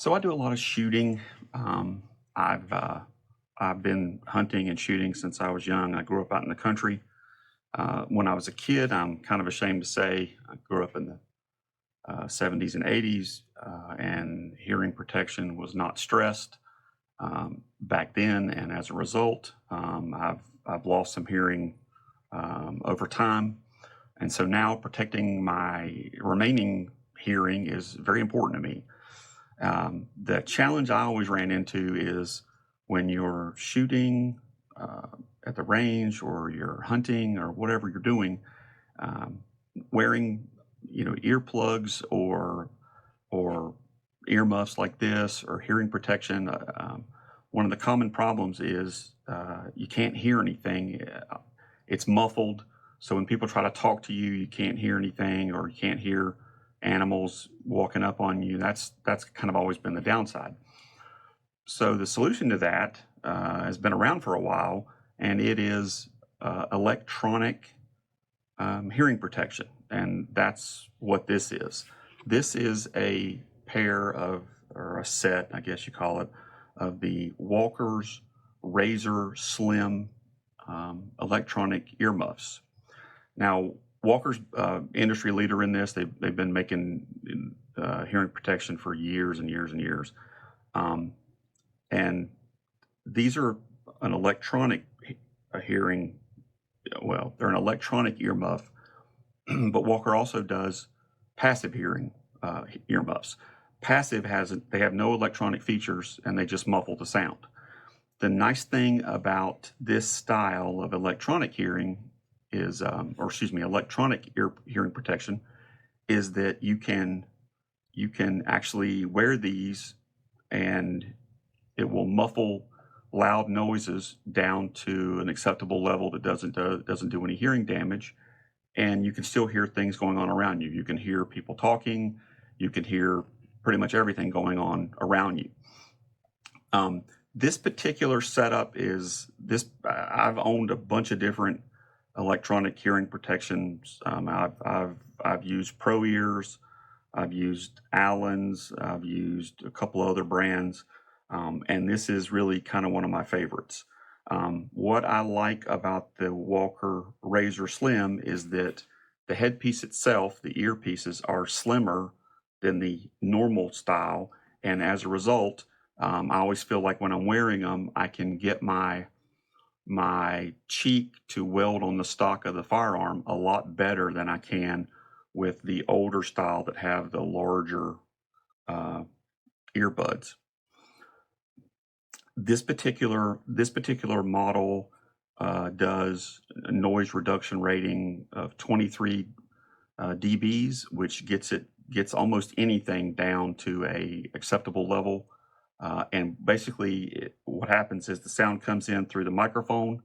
So I do a lot of shooting. Um, I've been hunting and shooting since I was young. I grew up out in the country. When I was a kid, I'm kind of ashamed to say I grew up in the 70s and 80s, and hearing protection was not stressed back then, and as a result, I've lost some hearing over time, and so now protecting my remaining hearing is very important to me. The challenge I always ran into is when you're shooting uh, at the range or you're hunting or whatever you're doing, um, wearing earplugs or earmuffs like this or hearing protection. One of the common problems is you can't hear anything. It's muffled, so when people try to talk to you, you can't hear anything, or you can't hear animals walking up on you. That's kind of always been the downside. So the solution to that has been around for a while, and it is electronic hearing protection, and that's what this is. This is a pair of, or a set, I guess you call it, of the Walker's Razor Slim electronic earmuffs. Now, Walker's industry leader in this. They've been making hearing protection for years and years and years, um, and these are an electronic hearing. Well, they're an electronic earmuff, but Walker also does passive hearing earmuffs. Passive has they have no electronic features and they just muffle the sound. The nice thing about this style of electronic hearing is, or excuse me, electronic hearing protection, is that you can actually wear these and it will muffle loud noises down to an acceptable level that doesn't do any hearing damage, and you can still hear things going on around you. You can hear people talking. You can hear pretty much everything going on around you. This particular setup is this. I've owned a bunch of different electronic hearing protections. I've used Pro Ears. I've used Allen's. I've used a couple other brands, and this is really kind of one of my favorites. What I like about the Walker Razor Slim is that the headpiece itself, the earpieces, are slimmer than the normal style, and as a result, I always feel like when I'm wearing them, I can get my cheek to weld on the stock of the firearm a lot better than I can with the older style that have the larger uh, earbuds. This particular model does a noise reduction rating of 23 dBs, which gets almost anything down to a acceptable level. And basically, what happens is the sound comes in through the microphone,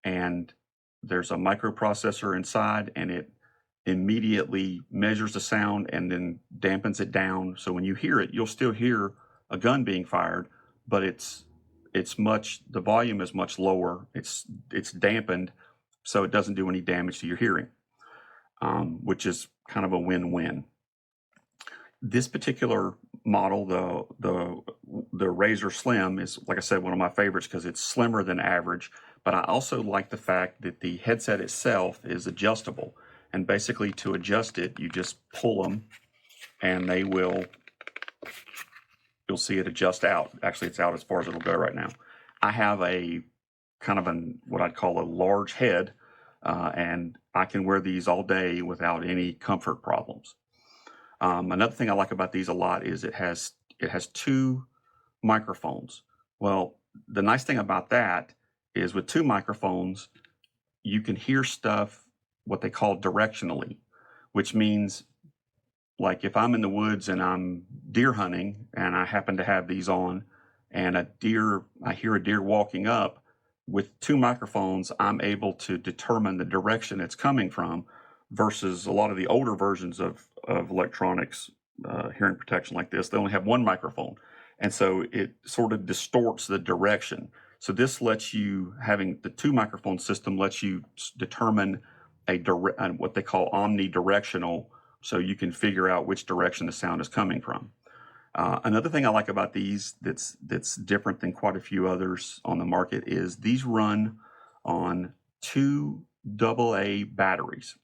and there's a microprocessor inside, and it immediately measures the sound and then dampens it down. So when you hear it, you'll still hear a gun being fired, but the volume is much lower. It's dampened, so it doesn't do any damage to your hearing, which is kind of a win-win. This particular model, the Razor Slim, is, like I said, one of my favorites because it's slimmer than average. But I also like the fact that the headset itself is adjustable, and basically to adjust it, you just pull them, and you'll see it adjust out. Actually, it's out as far as it'll go right now. I have a kind of what I'd call a large head, and I can wear these all day without any comfort problems. Another thing I like about these a lot is it has two microphones. Well, the nice thing about that is with two microphones, you can hear stuff what they call directionally, which means, like, if I'm in the woods and I'm deer hunting and I happen to have these on, and I hear a deer walking up, with two microphones, I'm able to determine the direction it's coming from, versus a lot of the older versions of electronics hearing protection like this. They only have one microphone, and so it sort of distorts the direction. So this lets you, having the two microphone system, lets you determine what they call omnidirectional, so you can figure out which direction the sound is coming from. Another thing I like about these that's different than quite a few others on the market is these run on 2 AA batteries.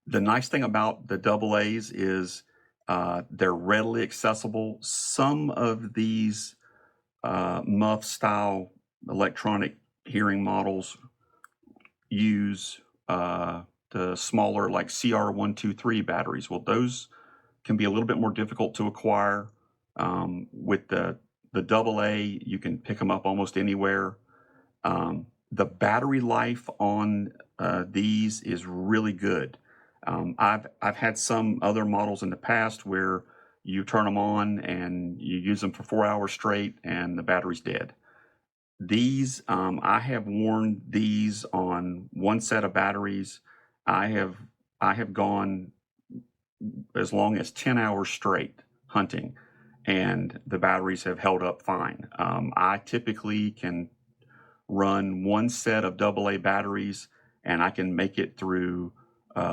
The nice thing about the AA's is they're readily accessible. Some of these muff style electronic hearing models use the smaller like CR123 batteries. Well, those can be a little bit more difficult to acquire. With the AA, you can pick them up almost anywhere. The battery life on these is really good. I've had some other models in the past where you turn them on and you use them for 4 hours straight and the battery's dead. These, I have worn these on one set of batteries. I have gone as long as 10 hours straight hunting, and the batteries have held up fine. I typically can run one set of AA batteries, and I can make it through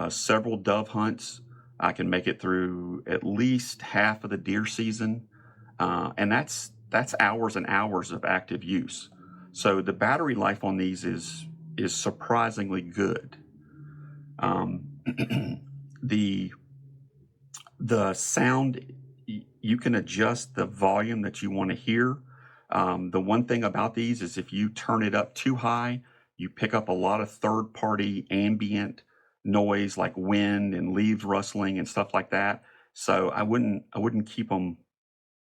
several dove hunts. I can make it through at least half of the deer season, and that's hours and hours of active use. So the battery life on these is surprisingly good. The sound, you can adjust the volume that you want to hear. The one thing about these is if you turn it up too high, you pick up a lot of third-party ambient noise like wind and leaves rustling and stuff like that. So I wouldn't keep them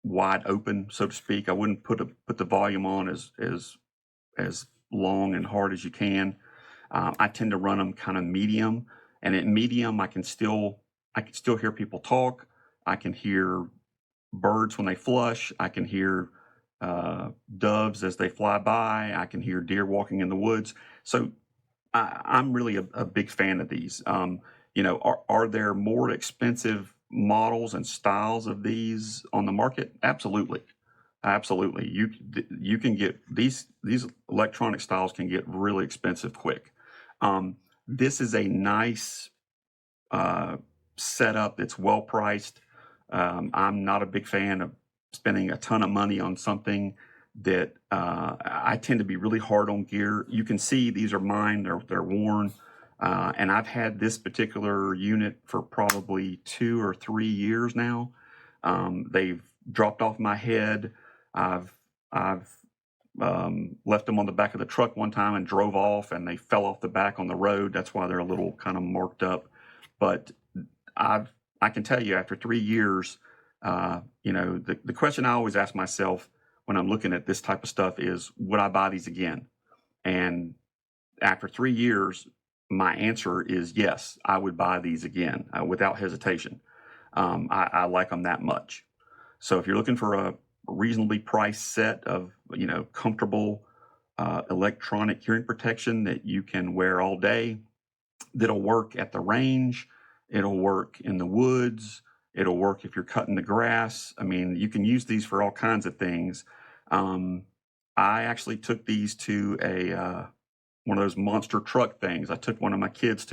wide open, so to speak. I wouldn't put the volume on as long and hard as you can. I tend to run them kind of medium, and at medium I can still hear people talk. I can hear birds when they flush. I can hear doves as they fly by. I can hear deer walking in the woods. So I'm really a big fan of these. Are there more expensive models and styles of these on the market? Absolutely. Absolutely. You can get these electronic styles can get really expensive quick. This is a nice setup that's well priced. I'm not a big fan of spending a ton of money on something that I tend to be really hard on gear. You can see these are mine, they're worn. And I've had this particular unit for probably 2 or 3 years now. They've dropped off my head. I've left them on the back of the truck one time and drove off, and they fell off the back on the road. That's why they're a little kind of marked up. But I can tell you, after 3 years, the question I always ask myself when I'm looking at this type of stuff is, would I buy these again? And after 3 years, my answer is yes, I would buy these again without hesitation. I like them that much. So if you're looking for a reasonably priced set of comfortable electronic hearing protection that you can wear all day, that'll work at the range, it'll work in the woods, it'll work if you're cutting the grass. I mean, you can use these for all kinds of things. I actually took these to one of those monster truck things. I took one of my kids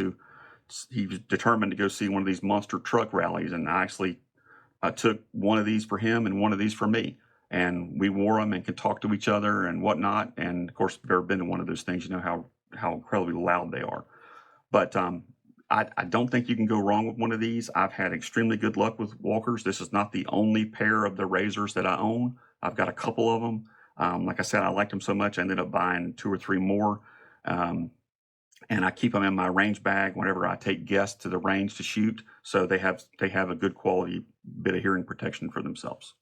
he was determined to go see one of these monster truck rallies, and I took one of these for him and one of these for me, and we wore them and could talk to each other and whatnot. And of course, if you've ever been to one of those things, you know how incredibly loud they are. But I don't think you can go wrong with one of these. I've had extremely good luck with walkers. This is not the only pair of the razors that I own. I've got a couple of them. Like I said, I liked them so much, I ended up buying 2 or 3 more. And I keep them in my range bag whenever I take guests to the range to shoot. So they have a good quality bit of hearing protection for themselves.